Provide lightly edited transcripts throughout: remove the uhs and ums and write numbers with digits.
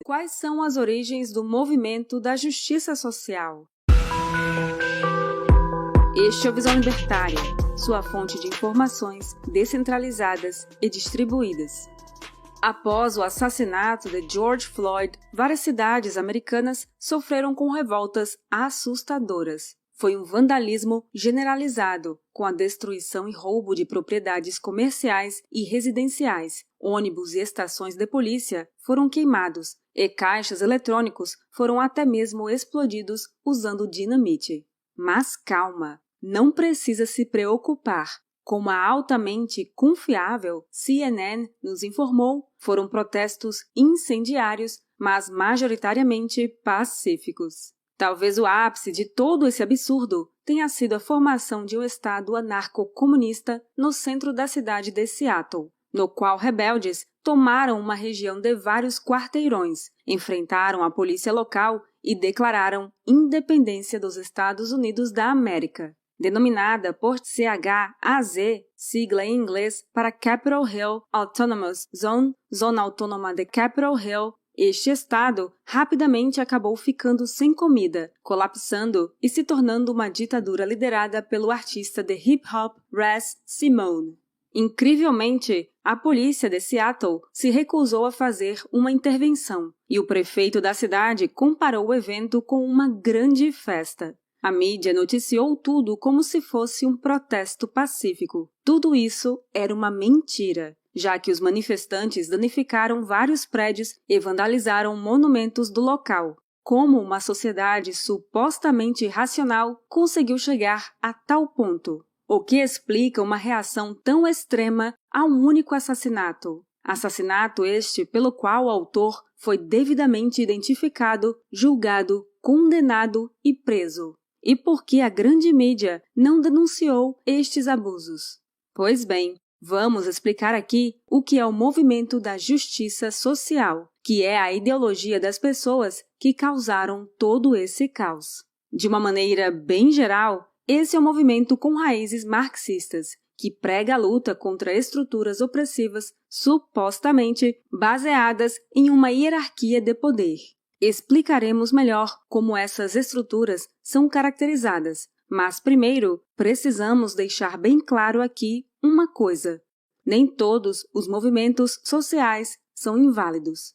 Quais são as origens do movimento da justiça social? Este é o Visão Libertária, sua fonte de informações descentralizadas e distribuídas. Após o assassinato de George Floyd, várias cidades americanas sofreram com revoltas assustadoras. Foi um vandalismo generalizado, com a destruição e roubo de propriedades comerciais e residenciais. Ônibus e estações de polícia foram queimados e caixas eletrônicos foram até mesmo explodidos usando dinamite. Mas calma, não precisa se preocupar. Como a altamente confiável CNN nos informou, foram protestos incendiários, mas majoritariamente pacíficos. Talvez o ápice de todo esse absurdo tenha sido a formação de um estado anarco-comunista no centro da cidade de Seattle, no qual rebeldes tomaram uma região de vários quarteirões, enfrentaram a polícia local e declararam independência dos Estados Unidos da América. Denominada por CHAZ, sigla em inglês para Capitol Hill Autonomous Zone, Zona Autônoma de Capitol Hill, este estado rapidamente acabou ficando sem comida, colapsando e se tornando uma ditadura liderada pelo artista de hip-hop Raz Simone. Incrivelmente, a polícia de Seattle se recusou a fazer uma intervenção e o prefeito da cidade comparou o evento com uma grande festa. A mídia noticiou tudo como se fosse um protesto pacífico. Tudo isso era uma mentira, já que os manifestantes danificaram vários prédios e vandalizaram monumentos do local. Como uma sociedade supostamente racional conseguiu chegar a tal ponto? O que explica uma reação tão extrema a um único assassinato? Assassinato este pelo qual o autor foi devidamente identificado, julgado, condenado e preso. E por que a grande mídia não denunciou estes abusos? Pois bem, vamos explicar aqui o que é o movimento da justiça social, que é a ideologia das pessoas que causaram todo esse caos. De uma maneira bem geral, esse é um movimento com raízes marxistas, que prega a luta contra estruturas opressivas supostamente baseadas em uma hierarquia de poder. Explicaremos melhor como essas estruturas são caracterizadas, mas primeiro precisamos deixar bem claro aqui uma coisa: nem todos os movimentos sociais são inválidos.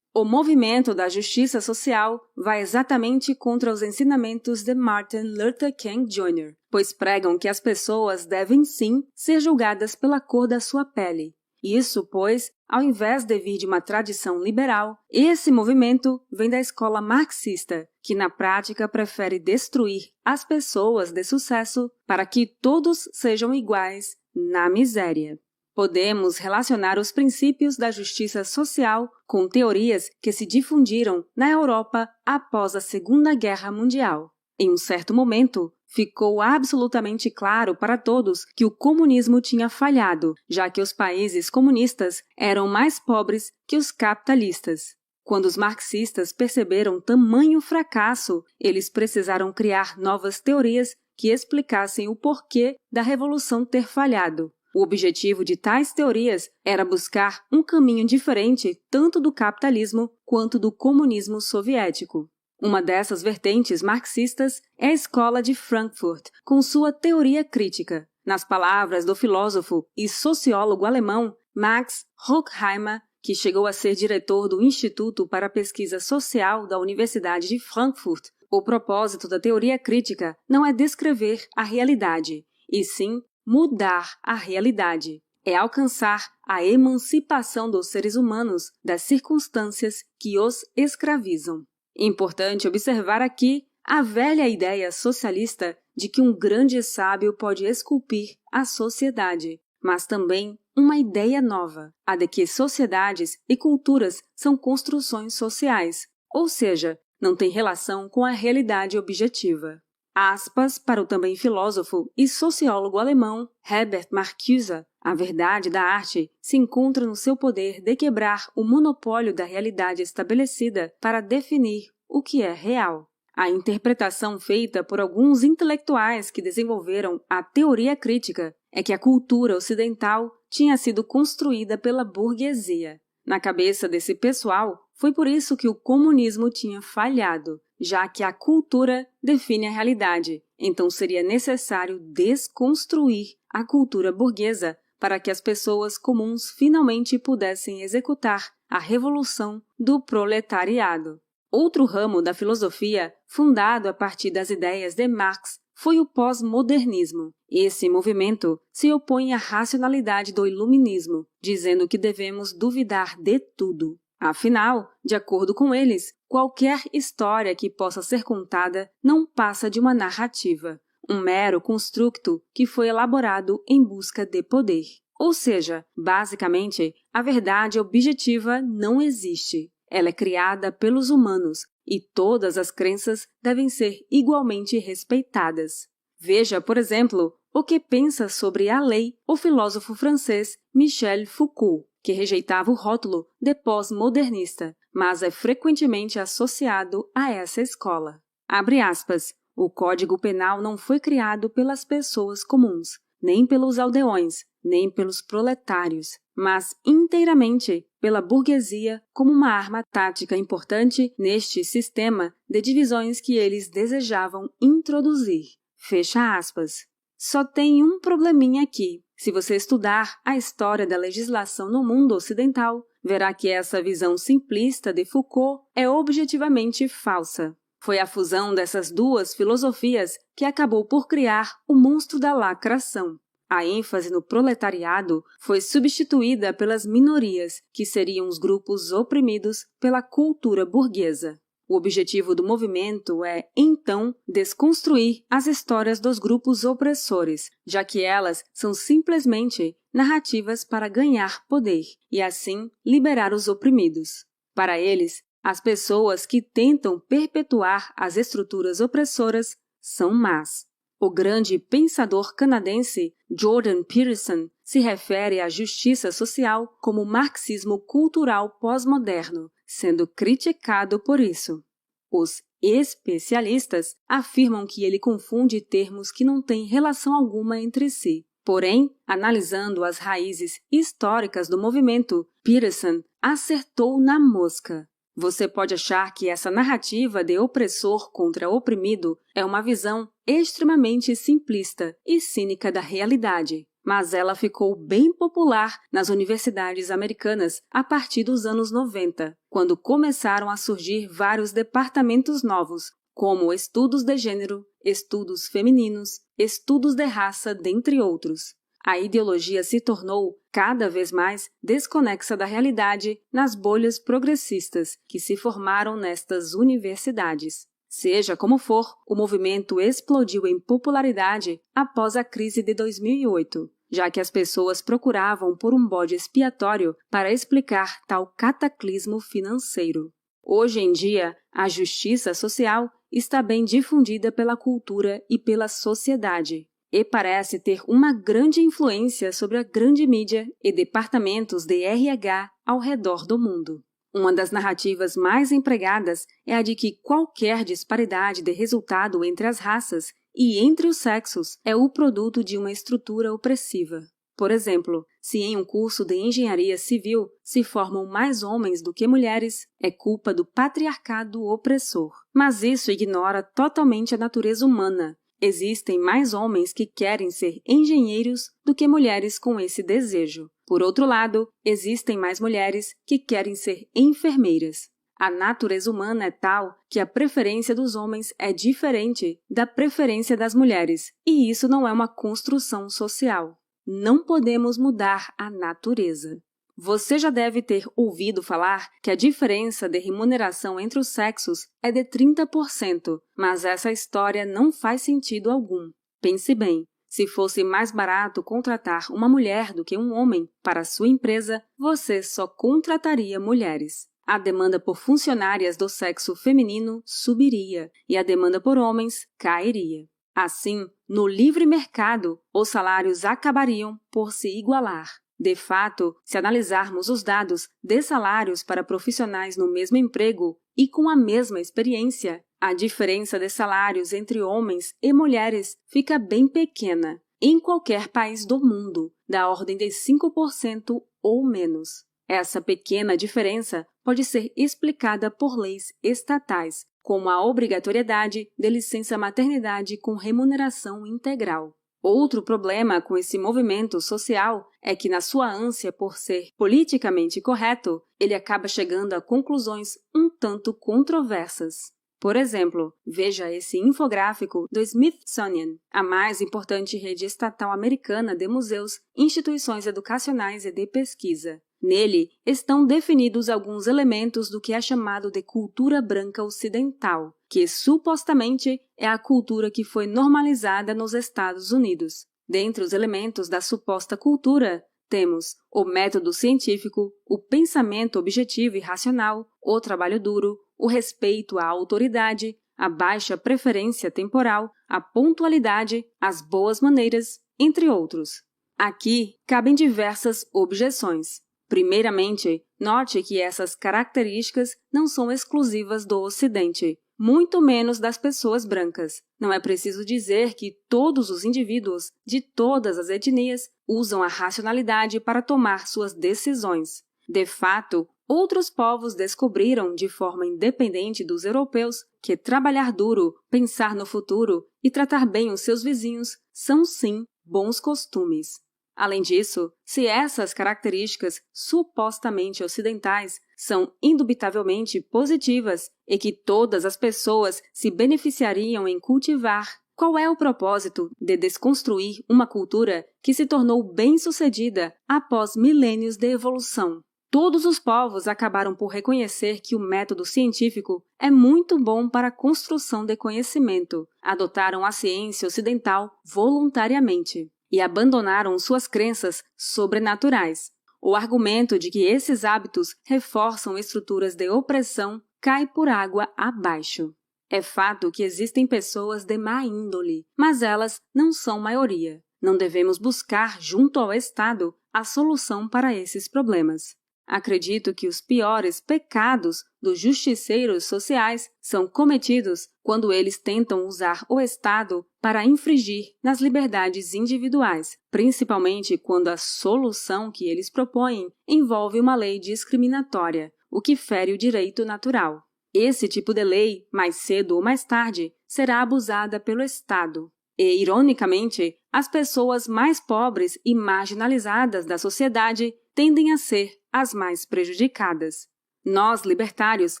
O movimento da justiça social vai exatamente contra os ensinamentos de Martin Luther King Jr., pois pregam que as pessoas devem sim ser julgadas pela cor da sua pele. Isso, pois, ao invés de vir de uma tradição liberal, esse movimento vem da escola marxista, que na prática prefere destruir as pessoas de sucesso para que todos sejam iguais na miséria. Podemos relacionar os princípios da justiça social com teorias que se difundiram na Europa após a Segunda Guerra Mundial. Em um certo momento, ficou absolutamente claro para todos que o comunismo tinha falhado, já que os países comunistas eram mais pobres que os capitalistas. Quando os marxistas perceberam tamanho fracasso, eles precisaram criar novas teorias que explicassem o porquê da revolução ter falhado. O objetivo de tais teorias era buscar um caminho diferente tanto do capitalismo quanto do comunismo soviético. Uma dessas vertentes marxistas é a Escola de Frankfurt, com sua teoria crítica. Nas palavras do filósofo e sociólogo alemão Max Horkheimer, que chegou a ser diretor do Instituto para a Pesquisa Social da Universidade de Frankfurt, o propósito da teoria crítica não é descrever a realidade, e sim mudar a realidade. É alcançar a emancipação dos seres humanos das circunstâncias que os escravizam. Importante observar aqui a velha ideia socialista de que um grande sábio pode esculpir a sociedade, mas também uma ideia nova, a de que sociedades e culturas são construções sociais, ou seja, não têm relação com a realidade objetiva. Aspas para o também filósofo e sociólogo alemão Herbert Marcuse: a verdade da arte se encontra no seu poder de quebrar o monopólio da realidade estabelecida para definir o que é real. A interpretação feita por alguns intelectuais que desenvolveram a teoria crítica é que a cultura ocidental tinha sido construída pela burguesia. Na cabeça desse pessoal, Foi por isso que o comunismo tinha falhado, já que a cultura define a realidade, então seria necessário desconstruir a cultura burguesa para que as pessoas comuns finalmente pudessem executar a revolução do proletariado. Outro ramo da filosofia, fundado a partir das ideias de Marx, foi o pós-modernismo. Esse movimento se opõe à racionalidade do iluminismo, dizendo que devemos duvidar de tudo. Afinal, de acordo com eles, qualquer história que possa ser contada não passa de uma narrativa, um mero construto que foi elaborado em busca de poder. Ou seja, basicamente, a verdade objetiva não existe. Ela é criada pelos humanos e todas as crenças devem ser igualmente respeitadas. Veja, por exemplo, o que pensa sobre a lei o filósofo francês Michel Foucault, que rejeitava o rótulo de pós-modernista, mas é frequentemente associado a essa escola. Abre aspas, o Código Penal não foi criado pelas pessoas comuns, nem pelos aldeões, nem pelos proletários, mas inteiramente pela burguesia como uma arma tática importante neste sistema de divisões que eles desejavam introduzir. Fecha aspas. Só tem um probleminha aqui. Se você estudar a história da legislação no mundo ocidental, verá que essa visão simplista de Foucault é objetivamente falsa. Foi a fusão dessas duas filosofias que acabou por criar o monstro da lacração. A ênfase no proletariado foi substituída pelas minorias, que seriam os grupos oprimidos pela cultura burguesa. O objetivo do movimento é, então, desconstruir as histórias dos grupos opressores, já que elas são simplesmente narrativas para ganhar poder e, assim, liberar os oprimidos. Para eles, as pessoas que tentam perpetuar as estruturas opressoras são más. O grande pensador canadense Jordan Peterson se refere à justiça social como marxismo cultural pós-moderno, sendo criticado por isso. Os especialistas afirmam que ele confunde termos que não têm relação alguma entre si. Porém, analisando as raízes históricas do movimento, Peterson acertou na mosca. Você pode achar que essa narrativa de opressor contra oprimido é uma visão extremamente simplista e cínica da realidade, mas ela ficou bem popular nas universidades americanas a partir dos anos 90, quando começaram a surgir vários departamentos novos, como estudos de gênero, estudos femininos, estudos de raça, dentre outros. A ideologia se tornou cada vez mais desconexa da realidade nas bolhas progressistas que se formaram nestas universidades. Seja como for, o movimento explodiu em popularidade após a crise de 2008, já que as pessoas procuravam por um bode expiatório para explicar tal cataclismo financeiro. Hoje em dia, a justiça social está bem difundida pela cultura e pela sociedade, e parece ter uma grande influência sobre a grande mídia e departamentos de RH ao redor do mundo. Uma das narrativas mais empregadas é a de que qualquer disparidade de resultado entre as raças e entre os sexos é o produto de uma estrutura opressiva. Por exemplo, se em um curso de engenharia civil se formam mais homens do que mulheres, é culpa do patriarcado opressor. Mas isso ignora totalmente a natureza humana. Existem mais homens que querem ser engenheiros do que mulheres com esse desejo. Por outro lado, existem mais mulheres que querem ser enfermeiras. A natureza humana é tal que a preferência dos homens é diferente da preferência das mulheres, e isso não é uma construção social. Não podemos mudar a natureza. Você já deve ter ouvido falar que a diferença de remuneração entre os sexos é de 30%, mas essa história não faz sentido algum. Pense bem, se fosse mais barato contratar uma mulher do que um homem para sua empresa, você só contrataria mulheres. A demanda por funcionárias do sexo feminino subiria e a demanda por homens cairia. Assim, no livre mercado, os salários acabariam por se igualar. De fato, se analisarmos os dados de salários para profissionais no mesmo emprego e com a mesma experiência, a diferença de salários entre homens e mulheres fica bem pequena, em qualquer país do mundo, da ordem de 5% ou menos. Essa pequena diferença pode ser explicada por leis estatais, como a obrigatoriedade de licença maternidade com remuneração integral. Outro problema com esse movimento social é que, na sua ânsia por ser politicamente correto, ele acaba chegando a conclusões um tanto controversas. Por exemplo, veja esse infográfico do Smithsonian, a mais importante rede estatal americana de museus, instituições educacionais e de pesquisa. Nele estão definidos alguns elementos do que é chamado de cultura branca ocidental, que supostamente é a cultura que foi normalizada nos Estados Unidos. Dentre os elementos da suposta cultura, temos o método científico, o pensamento objetivo e racional, o trabalho duro, o respeito à autoridade, a baixa preferência temporal, a pontualidade, as boas maneiras, entre outros. Aqui cabem diversas objeções. Primeiramente, note que essas características não são exclusivas do Ocidente, muito menos das pessoas brancas. Não é preciso dizer que todos os indivíduos de todas as etnias usam a racionalidade para tomar suas decisões. De fato, outros povos descobriram, de forma independente dos europeus, que trabalhar duro, pensar no futuro e tratar bem os seus vizinhos são, sim, bons costumes. Além disso, se essas características supostamente ocidentais são indubitavelmente positivas e que todas as pessoas se beneficiariam em cultivar, qual é o propósito de desconstruir uma cultura que se tornou bem-sucedida após milênios de evolução? Todos os povos acabaram por reconhecer que o método científico é muito bom para a construção de conhecimento, adotaram a ciência ocidental voluntariamente e abandonaram suas crenças sobrenaturais. O argumento de que esses hábitos reforçam estruturas de opressão cai por água abaixo. É fato que existem pessoas de má índole, mas elas não são maioria. Não devemos buscar, junto ao Estado, a solução para esses problemas. Acredito que os piores pecados dos justiceiros sociais são cometidos quando eles tentam usar o Estado para infringir nas liberdades individuais, principalmente quando a solução que eles propõem envolve uma lei discriminatória, o que fere o direito natural. Esse tipo de lei, mais cedo ou mais tarde, será abusada pelo Estado. E, ironicamente, as pessoas mais pobres e marginalizadas da sociedade tendem a ser as mais prejudicadas. Nós, libertários,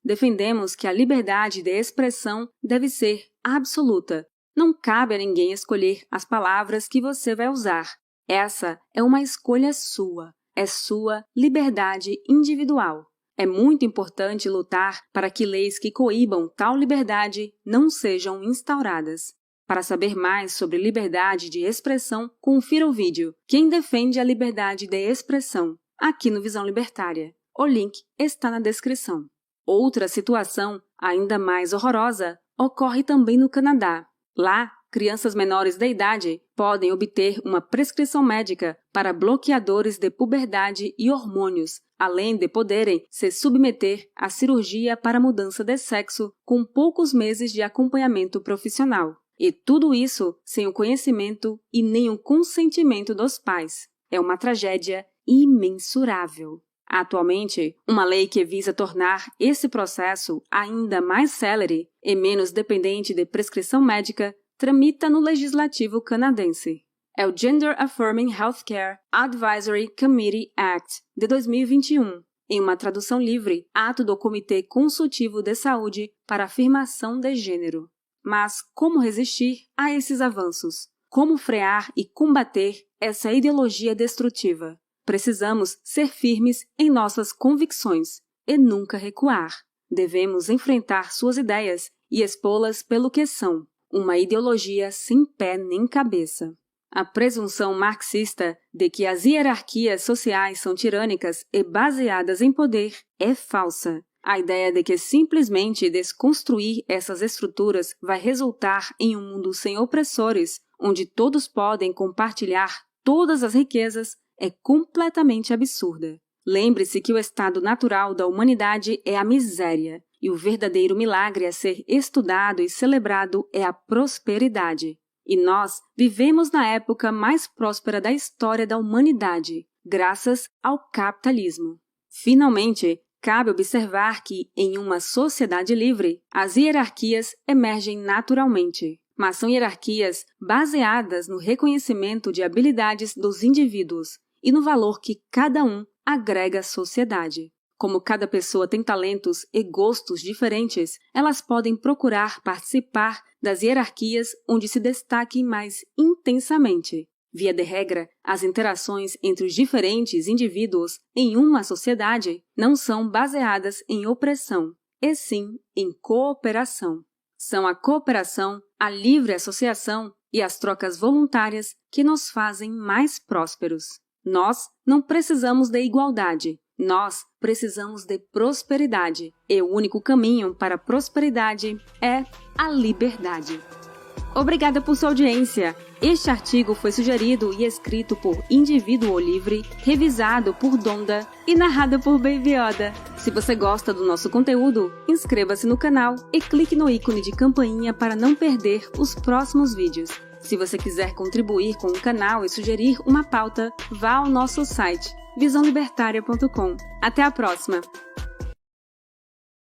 defendemos que a liberdade de expressão deve ser absoluta. Não cabe a ninguém escolher as palavras que você vai usar. Essa é uma escolha sua. É sua liberdade individual. É muito importante lutar para que leis que coíbam tal liberdade não sejam instauradas. Para saber mais sobre liberdade de expressão, confira o vídeo Quem defende a liberdade de expressão, aqui no Visão Libertária. O link está na descrição. Outra situação, ainda mais horrorosa, ocorre também no Canadá. Lá, crianças menores de idade podem obter uma prescrição médica para bloqueadores de puberdade e hormônios, além de poderem se submeter à cirurgia para mudança de sexo com poucos meses de acompanhamento profissional. E tudo isso sem o conhecimento e nem o consentimento dos pais. É uma tragédia imensurável. Atualmente, uma lei que visa tornar esse processo ainda mais célere e menos dependente de prescrição médica tramita no Legislativo canadense. É o Gender Affirming Healthcare Advisory Committee Act de 2021, em uma tradução livre, Ato do Comitê Consultivo de Saúde para Afirmação de Gênero. Mas como resistir a esses avanços? Como frear e combater essa ideologia destrutiva? Precisamos ser firmes em nossas convicções e nunca recuar. Devemos enfrentar suas ideias e expô-las pelo que são, uma ideologia sem pé nem cabeça. A presunção marxista de que as hierarquias sociais são tirânicas e baseadas em poder é falsa. A ideia de que simplesmente desconstruir essas estruturas vai resultar em um mundo sem opressores, onde todos podem compartilhar todas as riquezas, é completamente absurda. Lembre-se que o estado natural da humanidade é a miséria, e o verdadeiro milagre a ser estudado e celebrado é a prosperidade. E nós vivemos na época mais próspera da história da humanidade, graças ao capitalismo. Finalmente, cabe observar que, em uma sociedade livre, as hierarquias emergem naturalmente, mas são hierarquias baseadas no reconhecimento de habilidades dos indivíduos e no valor que cada um agrega à sociedade. Como cada pessoa tem talentos e gostos diferentes, elas podem procurar participar das hierarquias onde se destaquem mais intensamente. Via de regra, as interações entre os diferentes indivíduos em uma sociedade não são baseadas em opressão, e sim em cooperação. São a cooperação, a livre associação e as trocas voluntárias que nos fazem mais prósperos. Nós não precisamos de igualdade, nós precisamos de prosperidade, e o único caminho para a prosperidade é a liberdade. Obrigada por sua audiência. Este artigo foi sugerido e escrito por Indivíduo Livre, revisado por Donda e narrado por Baby Yoda. Se você gosta do nosso conteúdo, inscreva-se no canal e clique no ícone de campainha para não perder os próximos vídeos. Se você quiser contribuir com o canal e sugerir uma pauta, vá ao nosso site visãolibertaria.com. Até a próxima!